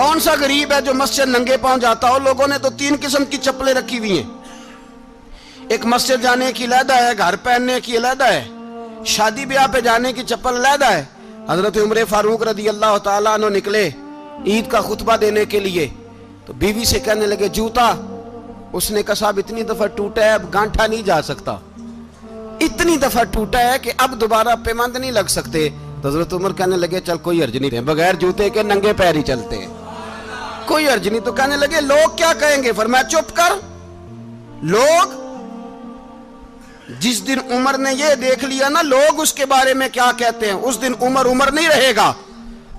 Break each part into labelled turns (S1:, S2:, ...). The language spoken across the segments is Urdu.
S1: کون سا غریب ہے جو مسجد ننگے پاؤں جاتا ہو؟ لوگوں نے تو 3 قسم کی چپلیں رکھی ہوئی ہیں، ایک مسجد جانے کی علیحدہ ہے، گھر پہننے کی علیحدہ ہے، شادی بیاہ پہ جانے کی چپل علیحدہ ہے۔ حضرت عمر فاروق رضی اللہ تعالیٰ عنہ نکلے عید کا خطبہ دینے کے لیے، تو بیوی سے کہنے لگے جوتا، اس نے کہا صاحب اتنی دفعہ ٹوٹا ہے اب گانٹھا نہیں جا سکتا، اتنی دفعہ ٹوٹا ہے کہ اب دوبارہ پیمند نہیں لگ سکتے۔ تو حضرت عمر کہنے لگے چل کوئی حرج نہیں، بغیر جوتے کے ننگے پیر ہی چلتے ہیں، کوئی حرج نہیں۔ تو کہنے لگے لوگ کیا کہیں گے؟ فرمایا چپ کر، لوگ جس دن عمر نے یہ دیکھ لیا نا لوگ اس کے بارے میں کیا کہتے ہیں، اس دن عمر عمر نہیں رہے گا۔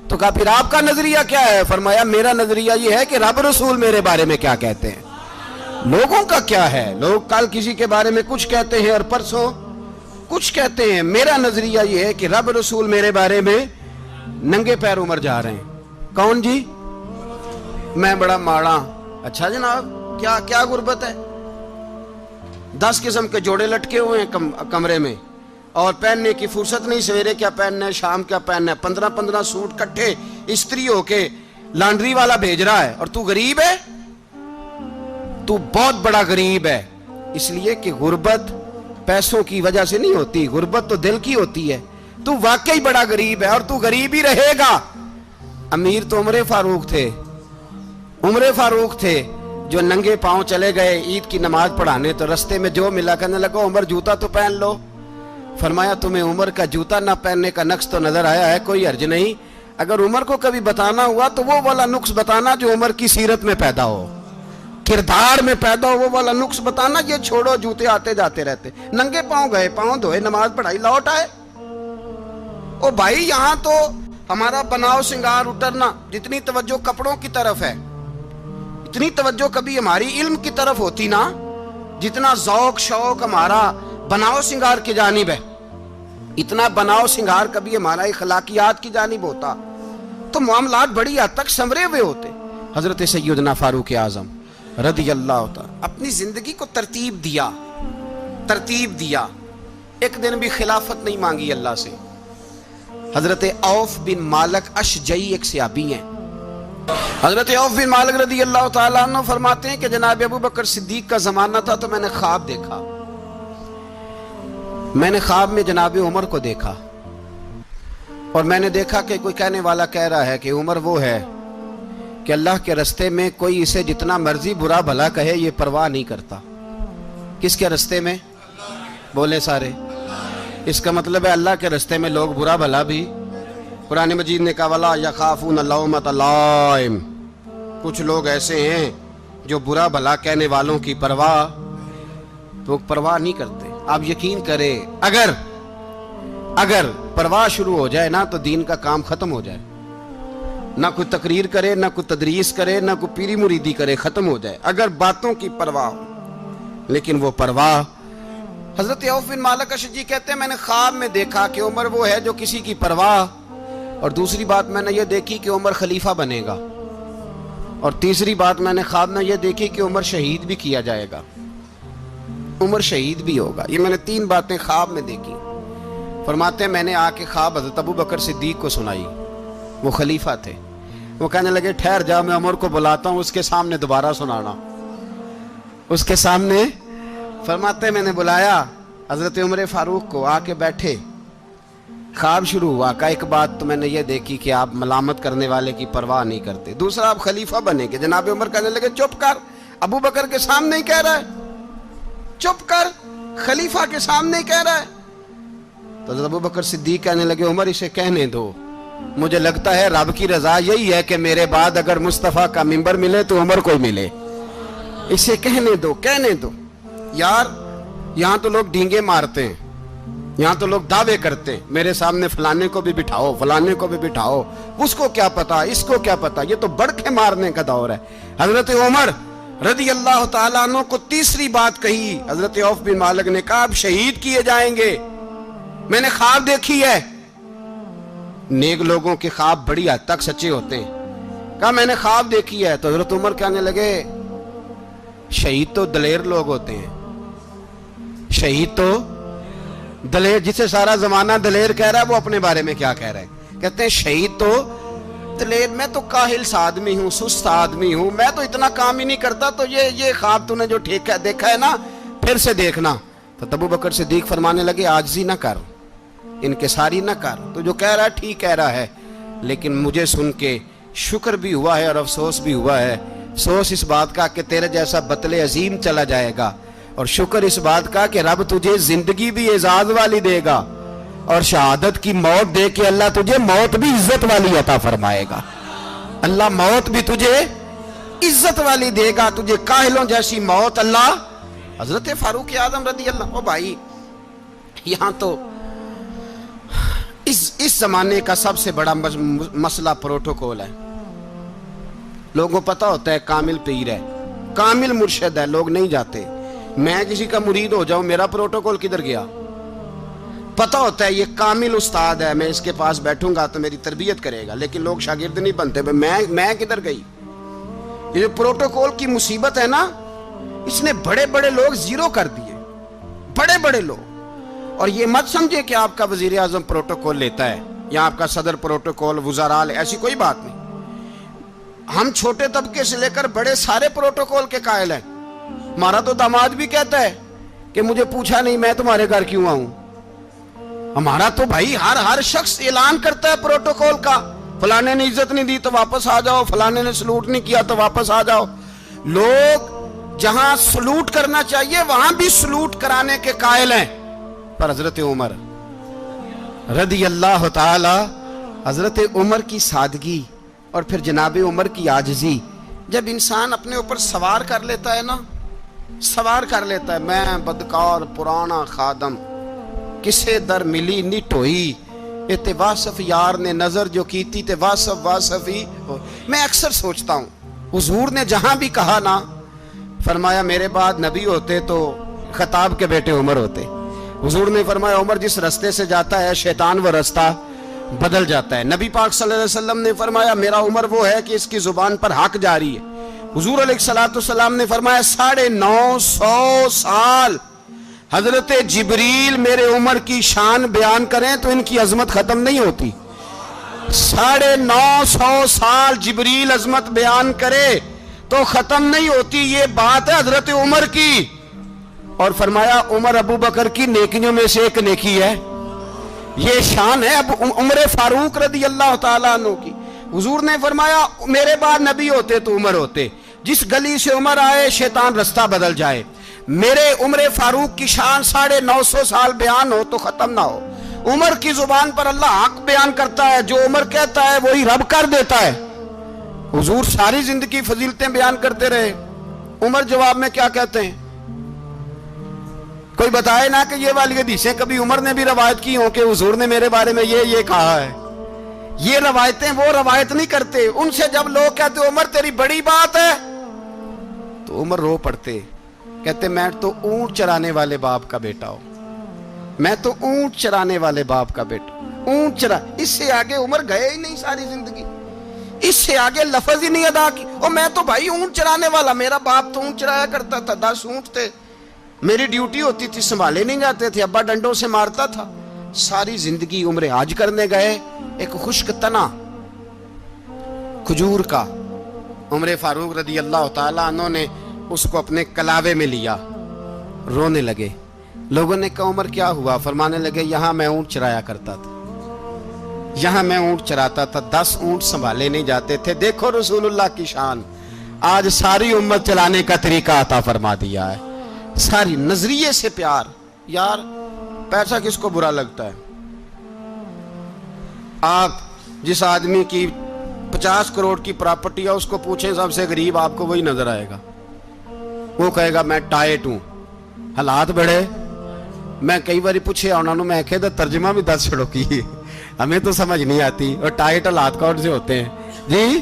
S1: تو کہا پھر آپ کا نظریہ کیا ہے؟ فرمایا میرا نظریہ یہ ہے کہ رب رسول میرے بارے میں کیا کہتے ہیں، لوگوں کا کیا ہے؟ لوگ کل کسی کے بارے میں کچھ کہتے ہیں اور پرسوں کچھ کہتے ہیں، میرا نظریہ یہ ہے کہ رب رسول میرے بارے میں ننگے پیر عمر جا رہے ہیں۔ کون جی؟ میں بڑا ماڑا۔ اچھا جناب، کیا کیا غربت ہے؟ 10 قسم کے جوڑے لٹکے ہوئے ہیں کمرے میں، اور پہننے کی فرصت نہیں، سویرے کیا پہننا ہے شام کیا پہننا ہے، 15 سوٹ کٹھے استری ہو کے لانڈری والا بھیج رہا ہے، اور تو غریب ہے، تو بہت بڑا غریب ہے۔ اس لیے کہ غربت پیسوں کی وجہ سے نہیں ہوتی، غربت تو دل کی ہوتی ہے۔ تو واقعی بڑا غریب ہے اور تو غریب ہی رہے گا۔ امیر تو عمر فاروق تھے، عمر فاروق تھے جو ننگے پاؤں چلے گئے عید کی نماز پڑھانے، تو رستے میں جو ملا کہنے لگا عمر جوتا تو پہن لو۔ فرمایا تمہیں عمر کا جوتا نہ پہننے کا نقص تو نظر آیا ہے، کوئی حرج نہیں، اگر عمر کو کبھی بتانا ہوا تو وہ والا نقص بتانا جو عمر کی سیرت میں پیدا ہو، کردار میں پیدا ہو، وہ والا نقص بتانا، یہ چھوڑو جوتے آتے جاتے رہتے۔ ننگے پاؤں گئے، پاؤں دھوئے، نماز پڑھائی، لوٹ آئے۔ او بھائی یہاں تو ہمارا بناؤ سنگار اترنا، جتنی توجہ کپڑوں کی طرف ہے اتنی توجہ کبھی ہماری علم کی طرف ہوتی نا، جتنا ذوق شوق ہمارا بناؤ سنگار کی جانب ہے، اتنا بناؤ سنگار کبھی ہمارا اخلاقیات کی جانب ہوتا تو معاملات بڑی حد تک سنورے ہوئے ہوتے۔ حضرت سیدنا فاروق اعظم رضی اللہ تعالی اپنی زندگی کو ترتیب دیا، ایک دن بھی خلافت نہیں مانگی اللہ سے۔ حضرت عوف بن مالک اشجعی ایک صحابی ہیں، حضرت عوف بن مالک رضی اللہ تعالیٰ عنہ فرماتے ہیں کہ جناب ابو بکر صدیق کا زمانہ تھا تو میں نے خواب دیکھا، میں نے خواب میں جناب عمر کو دیکھا، اور میں نے دیکھا کہ کوئی کہنے والا کہہ رہا ہے کہ عمر وہ ہے کہ اللہ کے رستے میں کوئی اسے جتنا مرضی برا بھلا کہے یہ پرواہ نہیں کرتا۔ کس کے رستے میں؟ بولے سارے۔ اس کا مطلب ہے اللہ کے رستے میں لوگ برا بھلا بھی، قرآن مجید نے کہا وَلَا يَخَافُونَ لَوْمَةَ لَائِمٍ، کچھ لوگ ایسے ہیں جو برا بھلا کہنے والوں کی پرواہ نہیں کرتے۔ آپ یقین کریں اگر پرواہ شروع ہو جائے نا تو دین کا کام ختم ہو جائے، نہ کوئی تقریر کرے، نہ کوئی تدریس کرے، نہ کوئی پیری مریدی کرے، ختم ہو جائے اگر باتوں کی پرواہ ہو۔ لیکن وہ پرواہ، حضرت عوف بن مالک اشجعی کہتے ہیں میں نے خواب میں دیکھا کہ عمر وہ ہے جو کسی کی پرواہ، اور دوسری بات میں نے یہ دیکھی کہ عمر خلیفہ بنے گا، اور تیسری بات میں نے خواب میں یہ دیکھی کہ عمر شہید بھی کیا جائے گا، عمر شہید بھی ہوگا۔ یہ میں نے 3 باتیں خواب میں دیکھی۔ فرماتے ہیں میں نے آ کے خواب حضرت ابو بکر صدیق کو سنائی، وہ خلیفہ تھے، وہ کہنے لگے ٹھہر جا میں عمر کو بلاتا ہوں، اس کے سامنے دوبارہ سنانا، اس کے سامنے۔ فرماتے ہیں میں نے بلایا حضرت عمر فاروق کو، آ کے بیٹھے، خواب شروع ہوا۔ کہا ایک بات تو میں نے یہ دیکھی کہ آپ ملامت کرنے والے کی پرواہ نہیں کرتے، دوسرا آپ خلیفہ بنے گے۔ جناب عمر کہنے لگے چپ کر، ابو بکر کے سامنے ہی کہہ رہا ہے، چپ کر، خلیفہ کے سامنے ہی کہہ رہا ہے۔ تو حضرت ابو بکر صدیق کہنے لگے عمر اسے کہنے دو، مجھے لگتا ہے رب کی رضا یہی ہے کہ میرے بعد اگر مصطفیٰ کا منبر ملے تو عمر کو ملے، اسے کہنے دو۔ یار یہاں تو لوگ ڈینگے مارتے ہیں، یہاں تو لوگ دعوے کرتے ہیں میرے سامنے فلانے کو بھی بٹھاؤ، فلانے کو بھی بٹھاؤ، اس کو کیا پتا، اس کو کیا پتا، یہ تو بڑکے مارنے کا دور ہے۔ حضرت عمر رضی اللہ تعالیٰ عنہ کو تیسری بات کہی، حضرت عوف بن مالک نے کہا آپ شہید کیے جائیں گے، میں نے خواب دیکھی ہے۔ نیک لوگوں کے خواب بڑی حد تک سچے ہوتے ہیں۔ کہا میں نے خواب دیکھی ہے۔ تو حضرت عمر کہنے لگے شہید تو دلیر لوگ ہوتے ہیں، شہید تو دلیر، جسے سارا زمانہ دلیر کہہ رہا ہے وہ اپنے بارے میں کیا کہہ رہا ہے؟ کہتے ہیں شہید تو بتلے، میں تو کاہل سا آدمی ہوں، سست آدمی ہوں، میں تو اتنا کام ہی نہیں کرتا، تو یہ خواب تو نے جو دیکھا ہے نا پھر سے دیکھنا۔ تو ابو بکر صدیق فرمانے لگے عاجزی نہ کر، انکساری نہ کر، تو جو کہہ رہا ہے ٹھیک کہہ رہا ہے، لیکن مجھے سن کے شکر بھی ہوا ہے اور افسوس بھی ہوا ہے۔ افسوس اس بات کا کہ تیرے جیسا بتلے عظیم چلا جائے گا، اور شکر اس بات کا کہ رب تجھے زندگی بھی اعزاز والی دے گا، اور شہادت کی موت دے کے اللہ تجھے موت بھی عزت والی عطا فرمائے گا۔ اللہ موت بھی تجھے عزت والی دے گا، تجھے کاہلوں جیسی موت اللہ۔ حضرت فاروق اعظم رضی اللہ، او بھائی یہاں تو اس زمانے کا سب سے بڑا مسئلہ پروٹوکول ہے۔ لوگوں کو پتہ ہوتا ہے کامل پیر ہے، کامل مرشد ہے، لوگ نہیں جاتے۔ میں کسی کا مرید ہو جاؤں، میرا پروٹوکول کدھر گیا؟ پتہ ہوتا ہے یہ کامل استاد ہے، میں اس کے پاس بیٹھوں گا تو میری تربیت کرے گا، لیکن لوگ شاگرد نہیں بنتے۔ میں کدھر گئی؟ یہ جو پروٹوکول کی مصیبت ہے نا، اس نے بڑے بڑے لوگ زیرو کر دیے، بڑے بڑے لوگ۔ اور یہ مت سمجھے کہ آپ کا وزیر اعظم پروٹوکول لیتا ہے یا آپ کا صدر پروٹوکول، وزراء، ایسی کوئی بات نہیں۔ ہم چھوٹے طبقے سے لے کر بڑے سارے پروٹوکول کے قائل ہیں۔ ہمارا تو داماد بھی کہتا ہے کہ مجھے پوچھا نہیں میں تمہارے گھر کیوں آؤں۔ ہمارا تو بھائی ہر شخص اعلان کرتا ہے پروٹوکول کا، فلانے نے عزت نہیں دی تو واپس آ جاؤ، فلانے نے سلوٹ نہیں کیا تو واپس آ جاؤ۔ لوگ جہاں سلوٹ کرنا چاہیے وہاں بھی سلوٹ کرانے کے قائل ہیں۔ پر حضرت عمر رضی اللہ تعالی، حضرت عمر کی سادگی اور پھر جناب عمر کی عاجزی، جب انسان اپنے اوپر سوار کر لیتا ہے نا، سوار کر لیتا ہے، میں بدکار پرانا خادم، کسے در ملی نٹ ہوئی، تے واصف یار نے نظر جو کی تھی تے واصف ہی ہو۔ میں اکثر سوچتا ہوں حضور نے جہاں بھی کہا نا، فرمایا میرے بعد نبی ہوتے تو خطاب کے بیٹے عمر ہوتے۔ حضور نے فرمایا عمر جس رستے سے جاتا ہے شیطان وہ رستہ بدل جاتا ہے۔ نبی پاک صلی اللہ علیہ وسلم نے فرمایا میرا عمر وہ ہے کہ اس کی زبان پر حق جاری ہے۔ حضور علیہ السلام نے فرمایا 950 سال حضرت جبریل میرے عمر کی شان بیان کریں تو ان کی عظمت ختم نہیں ہوتی۔ 950 سال جبریل عظمت بیان کرے تو ختم نہیں ہوتی۔ یہ بات ہے حضرت عمر کی، اور فرمایا عمر ابو بکر کی نیکیوں میں سے ایک نیکی ہے۔ یہ شان ہے اب عمر فاروق رضی اللہ تعالیٰ عنہ کی۔ حضور نے فرمایا میرے بعد نبی ہوتے تو عمر ہوتے، جس گلی سے عمر آئے شیطان رستہ بدل جائے۔ میرے عمر فاروق کی شان 950 سال بیان ہو تو ختم نہ ہو۔ عمر کی زبان پر اللہ حق بیان کرتا ہے، جو عمر کہتا ہے وہی رب کر دیتا ہے۔ حضور ساری زندگی فضیلتیں بیان کرتے رہے، عمر جواب میں کیا کہتے ہیں؟ کوئی بتائے نا کہ یہ والی حدیثیں کبھی عمر نے بھی روایت کی ہوں کہ حضور نے میرے بارے میں یہ کہا ہے۔ یہ روایتیں وہ روایت نہیں کرتے، ان سے جب لوگ کہتے عمر تیری بڑی بات ہے تو عمر رو پڑتے، کہتے میں تو اونٹ چرانے والے باپ کا بیٹا ہوں، میں تو اونٹ چرانے والے باپ کا بیٹا، اونٹ چرا۔ اس سے آگے عمر گئے ہی نہیں ساری زندگی، اس سے آگے لفظ ہی نہیں ادا کی۔ اور میں تو بھائی اونٹ چرانے والا، میرا باپ تو اونٹ چرایا کرتا تھا، 10 اونٹ تھے، میری ڈیوٹی ہوتی تھی، سنبھالے نہیں جاتے تھے، ابا ڈنڈوں سے مارتا تھا۔ ساری زندگی عمر حج کرنے گئے، ایک خشک تنا کھجور کا عمر فاروق رضی اللہ تعالیٰ عنہ نے اس کو اپنے کلاوے میں لیا، رونے لگے۔ لوگوں نے کہا عمر کیا ہوا؟ فرمانے لگے یہاں میں اونٹ چرایا کرتا تھا، یہاں میں اونٹ چراتا تھا، 10 اونٹ سنبھالے نہیں جاتے تھے۔ دیکھو رسول اللہ کی شان، آج ساری امت چلانے کا طریقہ عطا فرما دیا ہے، ساری نظریے سے پیار۔ یار پیسہ کس کو برا لگتا ہے؟ آپ جس آدمی کی 50 کروڑ کی پراپرٹی ہے اس کو پوچھیں سب سے غریب، آپ کو وہی نظر آئے گا۔ وہ کہے گا میں ٹائٹ ہوں، حالات بڑے۔ میں کئی باری پوچھے انہوں نے، میں کہتا ترجمہ بھی 10 چھڑو کی، ہمیں تو سمجھ نہیں آتی، اور ٹائٹ حالات کون سے ہوتے ہیں جی؟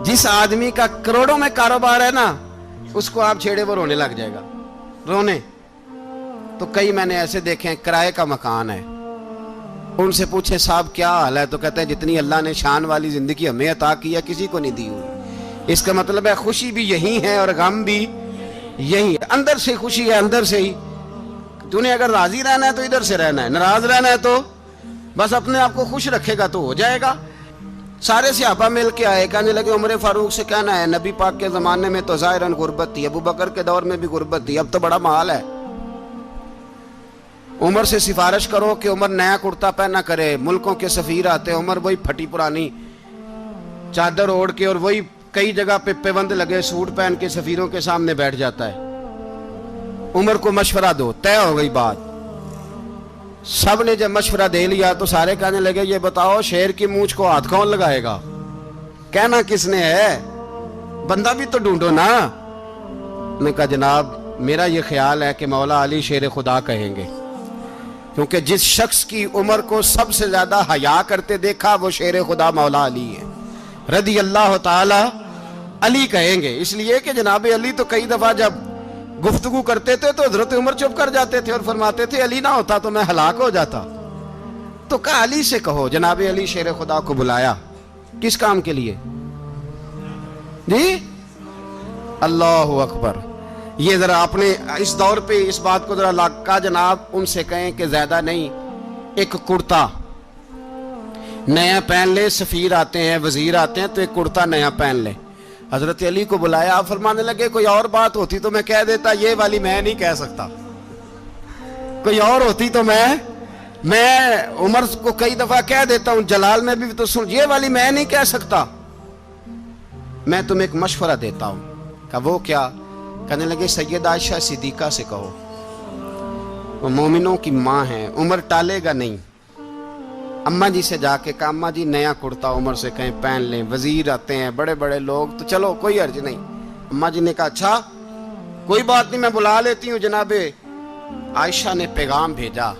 S1: جس آدمی کا کروڑوں میں کاروبار ہے نا، اس کو آپ چھیڑے وہ رونے لگ جائے گا، رونے۔ تو کئی میں نے ایسے دیکھے ہیں کرائے کا مکان ہے، ان سے پوچھے صاحب کیا حال ہے، تو کہتے ہیں جتنی اللہ نے شان والی زندگی ہمیں عطا کی ہے کسی کو نہیں دی ہوئی۔ اس کا مطلب ہے خوشی بھی یہی ہے اور غم بھی یہی ہے، اندر سے خوشی ہے، اندر سے ہی۔ تو نے اگر راضی رہنا ہے تو ادھر سے رہنا ہے، ناراض رہنا ہے تو بس اپنے آپ کو خوش رکھے گا تو ہو جائے گا۔ سارے صحابہ مل کے آئے، کہنے لگے عمر فاروق سے کہنا ہے نبی پاک کے زمانے میں تو ظاہراً غربت تھی، ابو بکر کے دور میں بھی غربت تھی، اب تو بڑا محال ہے، عمر سے سفارش کرو کہ عمر نیا کرتا پہنا کرے۔ ملکوں کے سفیر آتے، عمر وہی پھٹی پرانی چادر اوڑھ کے اور وہی کئی جگہ پہ پیوند لگے سوٹ پہن کے سفیروں کے سامنے بیٹھ جاتا ہے۔ عمر کو مشورہ دو، طے ہو گئی بات۔ سب نے جب مشورہ دے لیا تو سارے کہنے لگے یہ بتاؤ شیر کی مونچھ کو ہاتھ کون لگائے گا؟ کہنا کس نے ہے؟ بندہ بھی تو ڈھونڈو نا۔ نے کہا جناب میرا یہ خیال ہے کہ مولا علی شیر خدا کہیں گے، کیونکہ جس شخص کی عمر کو سب سے زیادہ حیا کرتے دیکھا وہ شیر خدا مولا علی ہے رضی اللہ تعالی علی کہیں گے، اس لیے کہ جناب علی تو کئی دفعہ جب گفتگو کرتے تھے تو حضرت عمر چپ کر جاتے تھے اور فرماتے تھے علی نہ ہوتا تو میں ہلاک ہو جاتا۔ تو کہا علی سے کہو۔ جناب علی شیر خدا کو بلایا، کس کام کے لیے؟ جی اللہ اکبر۔ یہ ذرا اپنے اس دور پہ اس بات کو ذرا لاکا جناب ان سے کہیں کہ زیادہ نہیں، ایک کرتا نیا پہن لے، سفیر آتے ہیں وزیر آتے ہیں تو ایک کرتا نیا پہن لے۔ حضرت علی کو بلایا، آپ فرمانے لگے کوئی اور بات ہوتی تو میں کہہ دیتا، یہ والی میں نہیں کہہ سکتا، کوئی اور ہوتی تو میں عمر کو کئی دفعہ کہہ دیتا ہوں، جلال میں بھی تو سن، یہ والی میں نہیں کہہ سکتا، میں تمہیں ایک مشورہ دیتا ہوں۔ کہا وہ کیا؟ کہنے لگے سید عائشہ صدیقہ سے کہو، وہ مومنوں کی ماں ہیں، عمر ٹالے گا نہیں۔ اماں جی سے جا کے کہا اماں جی نیا کرتا عمر سے کہیں پہن لیں، وزیر آتے ہیں بڑے بڑے لوگ تو چلو کوئی حرج نہیں۔ اماں جی نے کہا اچھا کوئی بات نہیں میں بلا لیتی ہوں۔ جناب عائشہ نے پیغام بھیجا،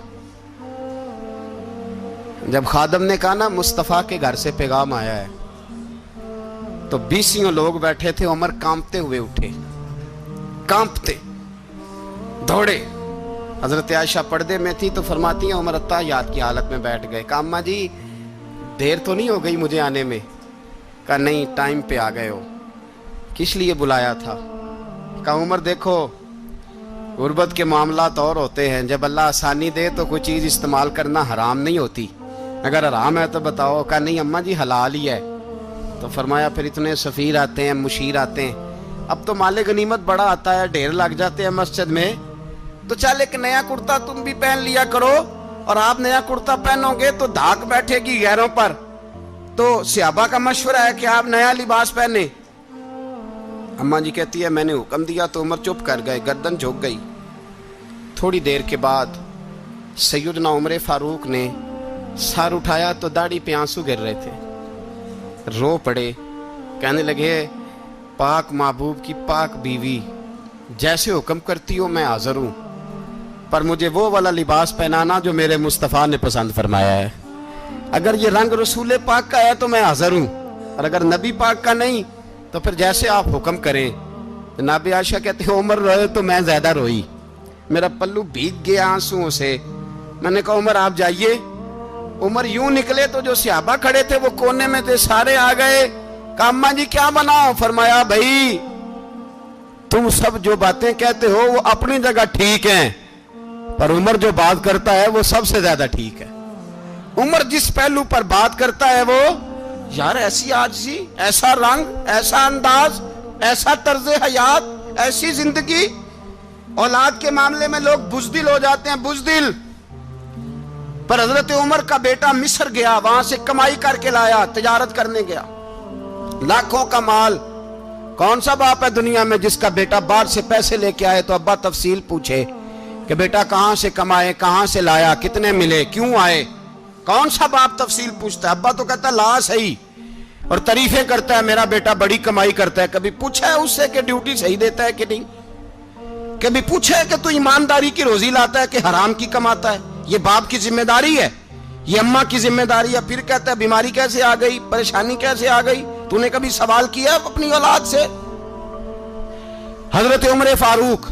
S1: جب خادم نے کہا نا مصطفیٰ کے گھر سے پیغام آیا ہے تو 20 لوگ بیٹھے تھے، عمر کانپتے ہوئے اٹھے، کانپتے دوڑے۔ حضرت عائشہ پردے میں تھی تو فرماتی ہیں عمر اتحیات کی حالت میں بیٹھ گئے۔ کہا اماں جی دیر تو نہیں ہو گئی مجھے آنے میں؟ کہا نہیں ٹائم پہ آ گئے ہو۔ کس لیے بلایا تھا؟ کہا عمر دیکھو غربت کے معاملات اور ہوتے ہیں، جب اللہ آسانی دے تو کوئی چیز استعمال کرنا حرام نہیں ہوتی، اگر حرام ہے تو بتاؤ۔ کہا نہیں اماں جی حلال ہی ہے۔ تو فرمایا پھر اتنے سفیر آتے ہیں مشیر آتے ہیں، اب تو مال غنیمت بڑا آتا ہے، ڈھیر لگ جاتے ہیں مسجد میں، تو چل ایک نیا کرتا تم بھی پہن لیا کرو، اور آپ نیا کرتا پہنو گے تو دھاک بیٹھے گی غیروں پر۔ تو صحابہ کا مشورہ ہے کہ آپ نیا لباس پہنے۔ اماں جی کہتی ہے میں نے حکم دیا تو عمر چپ کر گئے، گردن جھک گئی۔ تھوڑی دیر کے بعد سیدنا عمر فاروق نے سر اٹھایا تو داڑھی پہ آنسو گر رہے تھے، رو پڑے، کہنے لگے پاک محبوب کی پاک بیوی جیسے حکم کرتی ہو میں حاضر ہوں، پر مجھے وہ والا لباس پہنانا جو میرے مصطفیٰ نے پسند فرمایا ہے، اگر یہ رنگ رسول پاک کا ہے تو میں حاضر ہوں، اور اگر نبی پاک کا نہیں تو پھر جیسے آپ حکم کریں۔ جناب عائشہ کہتے ہیں عمر روئے تو میں زیادہ روئی، میرا پلو بھیگ گیا آنسوؤں سے۔ میں نے کہا عمر آپ جائیے۔ عمر یوں نکلے تو جو صحابہ کھڑے تھے وہ کونے میں تھے، سارے آ گئے۔ کہا اماں جی کیا بناؤ؟ فرمایا بھائی تم سب جو باتیں کہتے ہو وہ اپنی جگہ ٹھیک ہیں، پر عمر جو بات کرتا ہے وہ سب سے زیادہ ٹھیک ہے۔ عمر جس پہلو پر بات کرتا ہے وہ یار ایسی عاجزی، ایسا رنگ، ایسا انداز، ایسا طرز حیات، ایسی زندگی۔ اولاد کے معاملے میں لوگ بزدل ہو جاتے ہیں، بزدل، پر حضرت عمر کا بیٹا مصر گیا، وہاں سے کمائی کر کے لایا، تجارت کرنے گیا، لاکھوں کا مال۔ کون سا باپ ہے دنیا میں جس کا بیٹا باہر سے پیسے لے کے آئے تو ابا تفصیل پوچھے کہ بیٹا کہاں سے کمائے، کہاں سے لایا، کتنے ملے، کیوں آئے؟ کون سا باپ تفصیل پوچھتا ہے؟ ابا تو کہتا ہے لا صحیح، اور تعریفیں کرتا ہے میرا بیٹا بڑی کمائی کرتا ہے۔ کبھی پوچھا ہے اس سے کہ ڈیوٹی صحیح دیتا ہے کہ نہیں؟ کبھی پوچھا ہے کہ تو ایمانداری کی روزی لاتا ہے کہ حرام کی کماتا ہے؟ یہ باپ کی ذمہ داری ہے، یہ اماں کی ذمہ داری ہے۔ پھر کہتا ہے بیماری کیسے آ گئی، پریشانی کیسے آ گئی؟ تو نے کبھی سوال کیا اپنی اولاد سے؟ حضرت عمر فاروق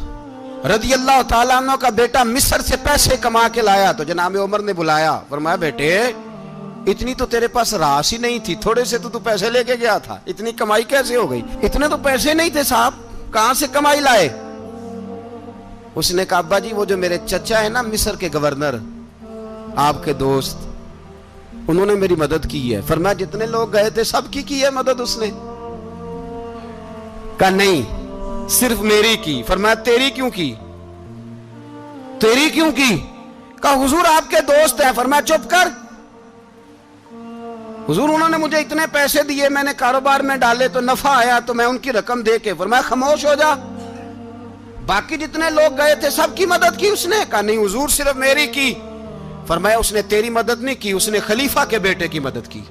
S1: رضی اللہ تعالیٰ عنہ کا بیٹا مصر سے پیسے کما کے لایا تو جناب عمر نے بلایا، فرمایا بیٹے اتنی تو تیرے پاس راس ہی نہیں تھی، تھوڑے سے تو پیسے لے کے گیا تھا، اتنی کمائی کیسے ہو گئی؟ اتنے تو پیسے نہیں تھے صاحب، کہاں سے کمائی لائے؟ اس نے کہا ابا جی وہ جو میرے چچا ہے نا مصر کے گورنر، آپ کے دوست، انہوں نے میری مدد کی ہے. فرمایا جتنے لوگ گئے تھے سب کی ہے مدد اس نے؟ کہا نہیں صرف میری کی. فرمایا تیری کیوں کی؟ تیری کیوں کی؟ کہا حضور آپ کے دوست ہیں. فرمایا چپ کر حضور انہوں نے مجھے اتنے پیسے دیے, میں نے کاروبار میں ڈالے تو نفع آیا تو میں ان کی رقم دے کے. فرمایا خاموش ہو جا, باقی جتنے لوگ گئے تھے سب کی مدد کی اس نے؟ کہا نہیں حضور صرف میری کی. فرمایا اس نے تیری مدد نہیں کی, اس نے خلیفہ کے بیٹے کی مدد کی,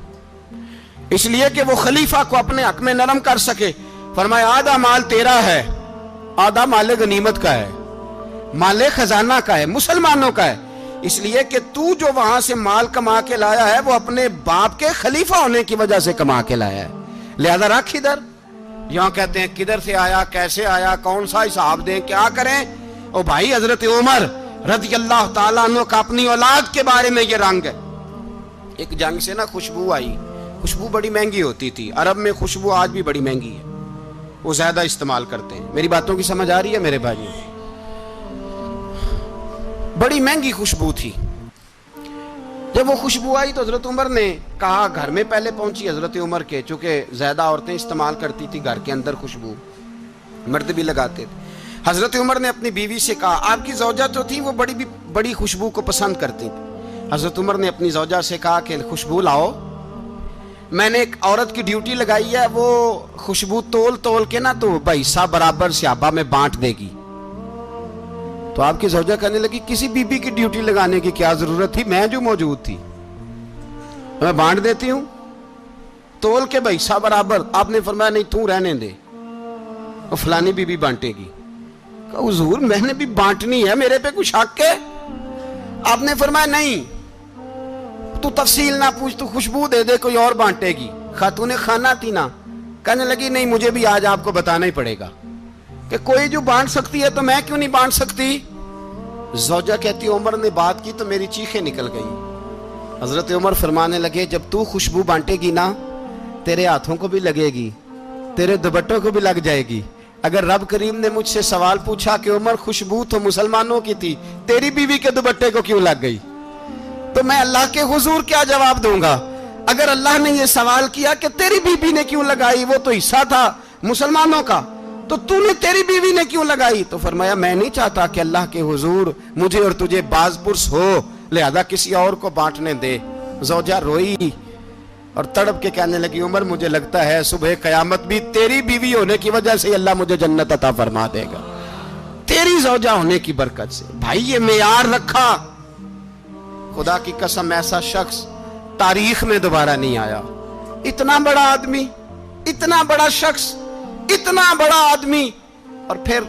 S1: اس لیے کہ وہ خلیفہ کو اپنے حق میں نرم کر سکے. فرمایا آدھا مال تیرا ہے, آدھا مال غنیمت کا ہے, مال خزانہ کا ہے, مسلمانوں کا ہے, اس لیے کہ تو جو وہاں سے مال کما کے لایا ہے وہ اپنے باپ کے خلیفہ ہونے کی وجہ سے کما کے لایا ہے, لہذا رکھ ادھر. یہاں کہتے ہیں کدھر سے آیا, کیسے آیا, کون سا حساب دیں, کیا کریں؟ او بھائی حضرت عمر رضی اللہ تعالیٰ عنہ کا اپنی اولاد کے بارے میں یہ رنگ ہے. ایک جنگ سے نا خوشبو آئی, خوشبو بڑی مہنگی ہوتی تھی, عرب میں خوشبو آج بھی بڑی مہنگی ہے, وہ زیادہ استعمال کرتے ہیں. میری باتوں کی سمجھ آ رہی ہے میرے بھائیوں؟ بڑی مہنگی خوشبو تھی. جب وہ خوشبو آئی تو حضرت عمر نے کہا, گھر میں پہلے پہنچی حضرت عمر کے, چونکہ زیادہ عورتیں استعمال کرتی تھی گھر کے اندر خوشبو, مرد بھی لگاتے تھے. حضرت عمر نے اپنی بیوی سے کہا, آپ کی زوجہ جو تھی وہ بڑی خوشبو کو پسند کرتی تھی. حضرت عمر نے اپنی زوجہ سے کہا کہ خوشبو لاؤ, میں نے ایک عورت کی ڈیوٹی لگائی ہے, وہ خوشبو تول کے نا تو حصہ برابر صحابہ میں بانٹ دے گی. تو آپ کی زوجہ کہنے لگی کسی بی بی کی ڈیوٹی لگانے کی کیا ضرورت تھی, میں جو موجود تھی میں بانٹ دیتی ہوں تول کے حصہ برابر. آپ نے فرمایا نہیں تو رہنے دے, اور فلانی بی بی بانٹے گی. کہا حضور میں نے بھی بانٹنی ہے, میرے پہ کچھ حق ہے؟ آپ نے فرمایا نہیں تو تفصیل نہ پوچھ, تو خوشبو دے دے, کوئی اور بانٹے گی. خاتون خانہ تھی نا, کہنے لگی نہیں مجھے بھی آج آپ کو بتانا ہی پڑے گا کہ کوئی جو بانٹ سکتی ہے تو میں کیوں نہیں بانٹ سکتی. زوجہ کہتی عمر نے بات کی تو میری چیخیں نکل گئی. حضرت عمر فرمانے لگے جب تو خوشبو بانٹے گی نا تیرے ہاتھوں کو بھی لگے گی, تیرے دوپٹوں کو بھی لگ جائے گی. اگر رب کریم نے مجھ سے سوال پوچھا کہ عمر خوشبو تو مسلمانوں کی تھی, تیری بیوی کے دوپٹے کو کیوں لگ گئی, تو میں اللہ کے حضور کیا جواب دوں گا؟ اگر اللہ نے یہ سوال کیا کہ تیری بیوی نے کیوں لگائی, وہ تو حصہ تھا مسلمانوں کا, تو تو نے تیری بیوی نے کیوں لگائی؟ تو فرمایا میں نہیں چاہتا کہ اللہ کے حضور مجھے اور تجھے باز پرس ہو, لہذا کسی اور کو بانٹنے دے. زوجہ روئی اور تڑپ کے کہنے لگی عمر مجھے لگتا ہے صبح قیامت بھی تیری بیوی ہونے کی وجہ سے اللہ مجھے جنت عطا فرما دے گا, تیری زوجہ ہونے کی برکت سے. بھائی یہ معیار رکھا, خدا کی قسم ایسا شخص تاریخ میں دوبارہ نہیں آیا. اتنا بڑا آدمی, اتنا بڑا شخص, اتنا بڑا آدمی, اور پھر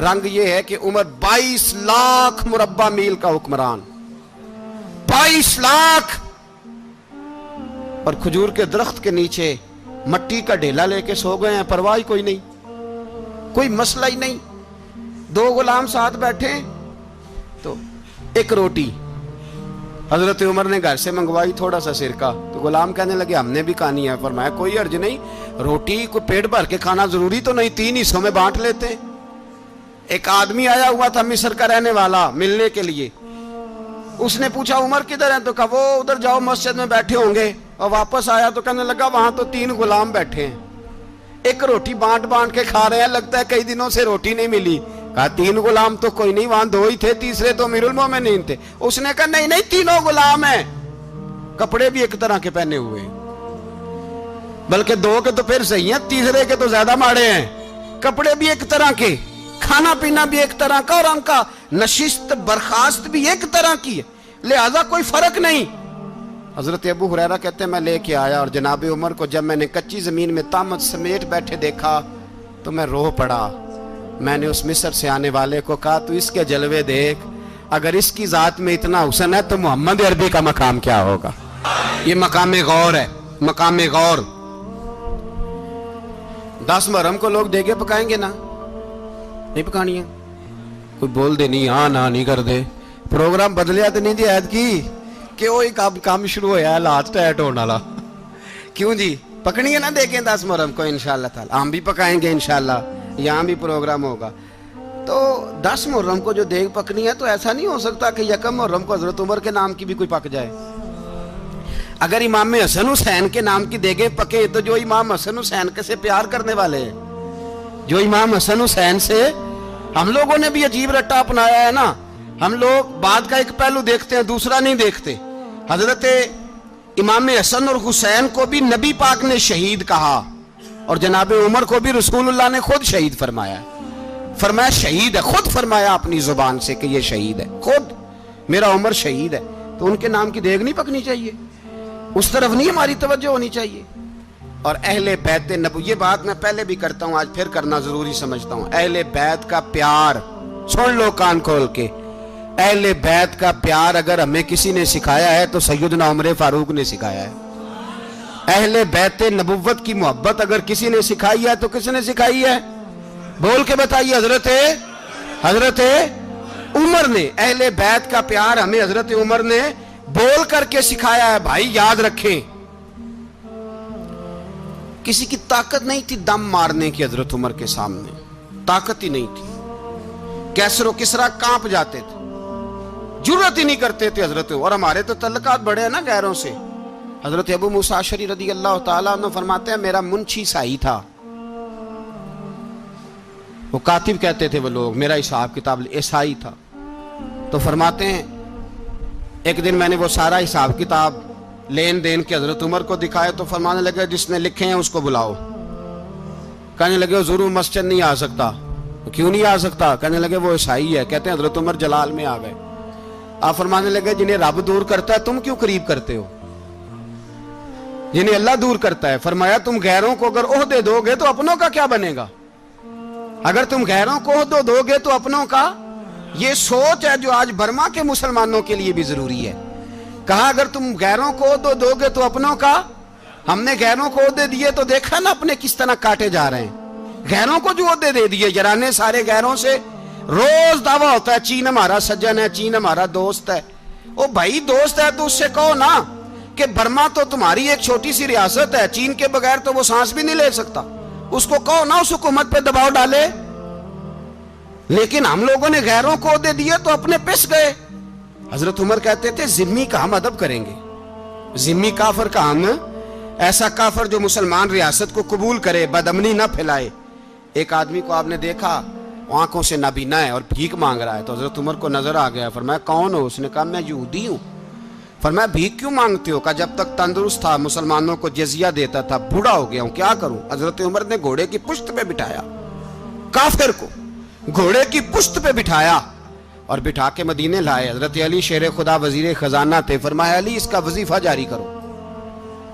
S1: رنگ یہ ہے کہ عمر 22 لاکھ مربع میل کا حکمران, 22 لاکھ, اور کھجور کے درخت کے نیچے مٹی کا ڈھیلا لے کے سو گئے ہیں, پرواہ کوئی نہیں, کوئی مسئلہ ہی نہیں. 2 غلام ساتھ بیٹھے تو ایک روٹی حضرت عمر نے گھر سے منگوائی, تھوڑا سا سرکہ, تو غلام کہنے لگے ہم نے بھی کھانی ہے. فرمایا کوئی حرج نہیں, روٹی کو پیٹ بھر کے کھانا ضروری تو نہیں, 3 حصوں میں بانٹ لیتے ہیں. ایک آدمی آیا ہوا تھا مصر کا رہنے والا ملنے کے لیے, اس نے پوچھا عمر کدھر ہیں, تو کہا وہ ادھر جاؤ مسجد میں بیٹھے ہوں گے. اور واپس آیا تو کہنے لگا وہاں تو 3 غلام بیٹھے ہیں, ایک روٹی بانٹ کے کھا رہے ہیں, لگتا ہے کئی دنوں سے روٹی نہیں ملی. کہا 3 غلام تو کوئی نہیں, وہاں 2 ہی تھے, تیسرے تو امیر المومنین تھے. اس نے کہا نہیں 3 غلام ہیں, کپڑے بھی ایک طرح کے پہنے ہوئے, بلکہ 2 کے تو پھر صحیح ہیں, تیسرے کے تو زیادہ ماڑے ہیں. کپڑے بھی ایک طرح کے, کھانا پینا بھی ایک طرح کا, اور ان کا نشست برخاست بھی ایک طرح کی ہے, لہذا کوئی فرق نہیں. حضرت ابو ہریرہ کہتے ہیں میں لے کے آیا, اور جناب عمر کو جب میں نے کچی زمین میں تامت سمیٹ بیٹھے دیکھا تو میں رو پڑا. میں نے اس مصر سے آنے والے کو کہا تو اس کے جلوے دیکھ, اگر اس کی ذات میں اتنا حسن ہے تو محمد عربی کا مقام کیا ہوگا. یہ مقام غور ہے, مقام غور. 10 محرم کو لوگ دیگے پکائیں گے نا, نہیں پکانی ہے, کوئی بول دے نہیں, ہاں نہ نہیں کر دے, پروگرام بدلیا تو نہیں دی عید کی کہ وہ ایک کام شروع ہویا ہے لات ٹیٹ ہونے والا. کیوں جی, پکنی ہے نا دیکھیں 10 محرم کو انشاءاللہ تعالی, ہم بھی پکائیں گے انشاءاللہ, یہاں بھی پروگرام ہوگا. تو 10 محرم کو جو دیگ پکنی ہے تو ایسا نہیں ہو سکتا کہ 1 محرم کو حضرت عمر کے نام کی بھی کوئی پک جائے. اگر امام حسن حسین کے نام کی دیگیں پکے تو جو امام حسن حسین کے سے پیار کرنے والے ہیں، جو امام حسن حسین سے، ہم لوگوں نے بھی عجیب رٹا اپنایا ہے نا، ہم لوگ بات کا ایک پہلو دیکھتے ہیں دوسرا نہیں دیکھتے۔ حضرت امام حسن اور حسین کو بھی نبی پاک نے شہید کہا، اور جناب عمر کو بھی رسول اللہ نے خود شہید فرمایا، فرمایا شہید ہے، خود فرمایا اپنی زبان سے کہ یہ شہید ہے، خود میرا عمر شہید ہے۔ تو ان کے نام کی دیگ نہیں پکنی چاہیے، اس طرف نہیں ہماری توجہ ہونی چاہیے۔ اور اہل بیت نبوت، یہ بات میں پہلے بھی کرتا ہوں، آج پھر کرنا ضروری سمجھتا ہوں، اہل بیت کا پیار، سن لو کان کھول کے، اہل بیت کا پیار اگر ہمیں کسی نے سکھایا ہے تو سیدنا عمر فاروق نے سکھایا ہے۔ اہل بیت نبوت کی محبت اگر کسی نے سکھائی ہے تو کس نے سکھائی ہے؟ بول کے بتائیے، حضرت عمر نے۔ اہل بیت کا پیار ہمیں حضرت عمر نے بول کر کے سکھایا ہے۔ بھائی یاد رکھیں، کسی کی طاقت نہیں تھی دم مارنے کی حضرت عمر کے سامنے، طاقت ہی نہیں تھی، کیسر و کسرا کانپ جاتے تھے، جرأت ہی نہیں کرتے تھے حضرت۔ اور ہمارے تو تعلقات بڑے ہیں نا غیروں سے۔ حضرت ابو موسیٰ اشعری رضی اللہ تعالیٰ عنہ فرماتے ہیں میرا منشی سائی تھا، وہ کاتب کہتے تھے وہ لوگ، میرا حساب کتاب عیسائی تھا۔ تو فرماتے ہیں ایک دن میں نے وہ سارا حساب کتاب لین دین کے حضرت عمر کو دکھائے تو فرمانے لگے جس نے لکھے ہیں اس کو بلاؤ۔ کہنے لگے حضور مسجد نہیں آ سکتا۔ کیوں نہیں آ سکتا؟ کہنے لگے وہ عیسائی ہے۔ کہتے ہیں حضرت عمر جلال میں آ گئے۔ آپ فرمانے لگے جنہیں رب دور کرتا ہے تم کیوں قریب کرتے ہو؟ جنہیں اللہ دور کرتا ہے۔ فرمایا تم غیروں کو اگر عہدے دو گے تو اپنوں کا کیا بنے گا؟ اگر تم غیروں کو عہدے دو گے تو اپنوں کا، یہ سوچ ہے جو آج برما کے مسلمانوں کے لیے بھی ضروری ہے۔ کہا اگر تم غیروں کو عہدے دو گے تو اپنوں کا۔ ہم نے غیروں کو عہدے دیے تو دیکھا نا اپنے کس طرح کاٹے جا رہے ہیں۔ غیروں کو جو عہدے دے دیے یارانے سارے غیروں سے، روز دعویٰ ہوتا ہے چین ہمارا سجن ہے، چین ہمارا دوست ہے۔ او بھائی دوست ہے تو اس سے کہو نا کہ برما تو تمہاری ایک چھوٹی سی ریاست ہے، چین کے بغیر تو وہ سانس بھی نہیں لے سکتا، اس کو کہو نا اس حکومت پہ دباؤ ڈالے۔ لیکن ہم لوگوں نے غیروں کو عہدے دیے تو اپنے پس گئے۔ حضرت عمر کہتے تھے ذمی کا ہم ادب کریں گے، ذمی کافر کا ہم، ایسا کافر جو مسلمان ریاست کو قبول کرے، بدامنی نہ پھیلائے۔ ایک آدمی کو آپ نے دیکھا آنکھوں سے نابینا ہے اور بھیک مانگ رہا ہے، تو حضرت عمر کو نظر آ گیا، فرمایا کون ہو؟ اس نے کہا میں یہودی ہوں۔ فرمایا بھیک کیوں مانگتے ہو؟ کہا جب تک تندرست تھا مسلمانوں کو جزیہ دیتا تھا، بوڑھا ہو گیا ہوں کیا کروں؟ حضرت عمر نے گھوڑے کی پشت پہ بٹھایا، کافر کو گھوڑے کی پشت پہ بٹھایا اور بٹھا کے مدینے لائے۔ حضرت علی شیر خدا وزیر خزانہ تھے، فرمایا علی اس کا وظیفہ جاری کرو۔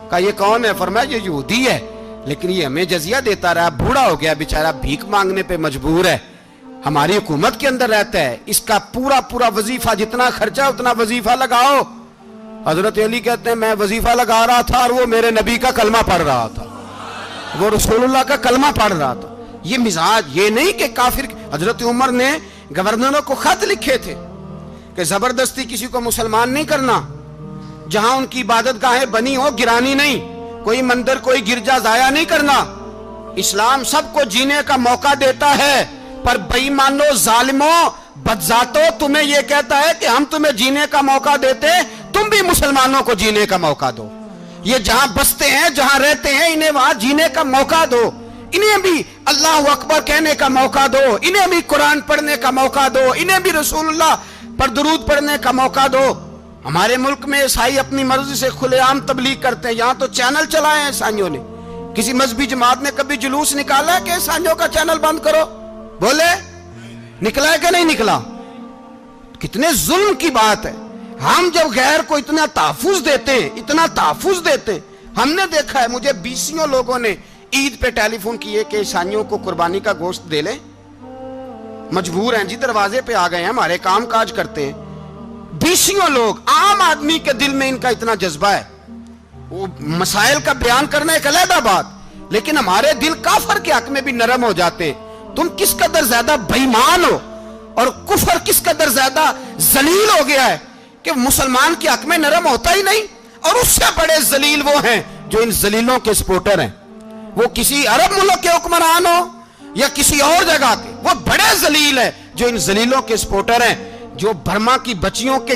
S1: کہا یہ کون ہے؟ فرمایا یہ یہودی ہے لیکن یہ ہمیں جزیہ دیتا رہا، بوڑھا ہو گیا بیچارہ، بھیک مانگنے پہ مجبور ہے، ہماری حکومت کے اندر رہتا ہے، اس کا پورا وظیفہ جتنا خرچہ اتنا وظیفہ لگاؤ۔ حضرت علی کہتے ہیں میں وظیفہ لگا رہا تھا اور وہ میرے نبی کا کلمہ پڑھ رہا تھا، وہ رسول اللہ کا کلمہ پڑھ رہا تھا۔ یہ مزاج، یہ نہیں کہ کافر۔ حضرت عمر نے گورنروں کو خط لکھے تھے کہ زبردستی کسی کو مسلمان نہیں کرنا، جہاں ان کی عبادت گاہیں بنی ہو گرانی نہیں، کوئی مندر کوئی گرجا ضائع نہیں کرنا۔ اسلام سب کو جینے کا موقع دیتا ہے، پر بے ایمانو ظالموں بدذاتوں تمہیں یہ کہتا ہے کہ ہم تمہیں جینے کا موقع دیتے، تم بھی مسلمانوں کو جینے کا موقع دو۔ یہ جہاں بستے ہیں جہاں رہتے ہیں انہیں وہاں جینے کا موقع دو، انہیں بھی اللہ اکبر کہنے کا موقع دو، انہیں بھی قرآن پڑھنے کا موقع دو، انہیں بھی رسول اللہ پر درود پڑھنے کا موقع دو۔ ہمارے ملک میں عیسائی اپنی مرضی سے کھلے عام تبلیغ کرتے ہیں، یہاں تو چینل چلائے ہیں عیسائیوں نے۔ کسی مذہبی جماعت نے کبھی جلوس نکالا کہ عیسائیوں کا چینل بند کرو؟ بولے نکلا ہے کہ نہیں نکلا؟ کتنے ظلم کی بات ہے۔ ہم جب غیر کو اتنا تحفظ دیتے ہیں، اتنا تحفظ دیتے ہیں، ہم نے دیکھا ہے مجھے بیسیوں لوگوں نے عید پہ ٹیلی فون کیے کہ عیسائیوں کو قربانی کا گوشت دے لیں، مجبور ہیں جی، دروازے پہ آ گئے ہیں، ہمارے کام کاج کرتے ہیں۔ بیسیوں لوگ، عام آدمی کے دل میں ان کا اتنا جذبہ ہے، وہ مسائل کا بیان کرنا ایک علیحدہ بات، لیکن ہمارے دل کافر کے حق میں بھی نرم ہو جاتے ہیں۔ تم کس قدر زیادہ بے ایمان ہو اور کفر کس قدر زیادہ ذلیل ہو گیا ہے کہ مسلمان کے حق میں نرم ہوتا ہی نہیں۔ اور اس سے بڑے ذلیل وہ ہیں جو ان ذلیلوں کے سپورٹر ہیں، وہ کسی عرب ملک کے حکمران ہو یا کسی اور جگہ کے، وہ بڑے ذلیل ہیں جو ان ذلیلوں کے سپورٹر ہیں، جو برما کی بچیوں کے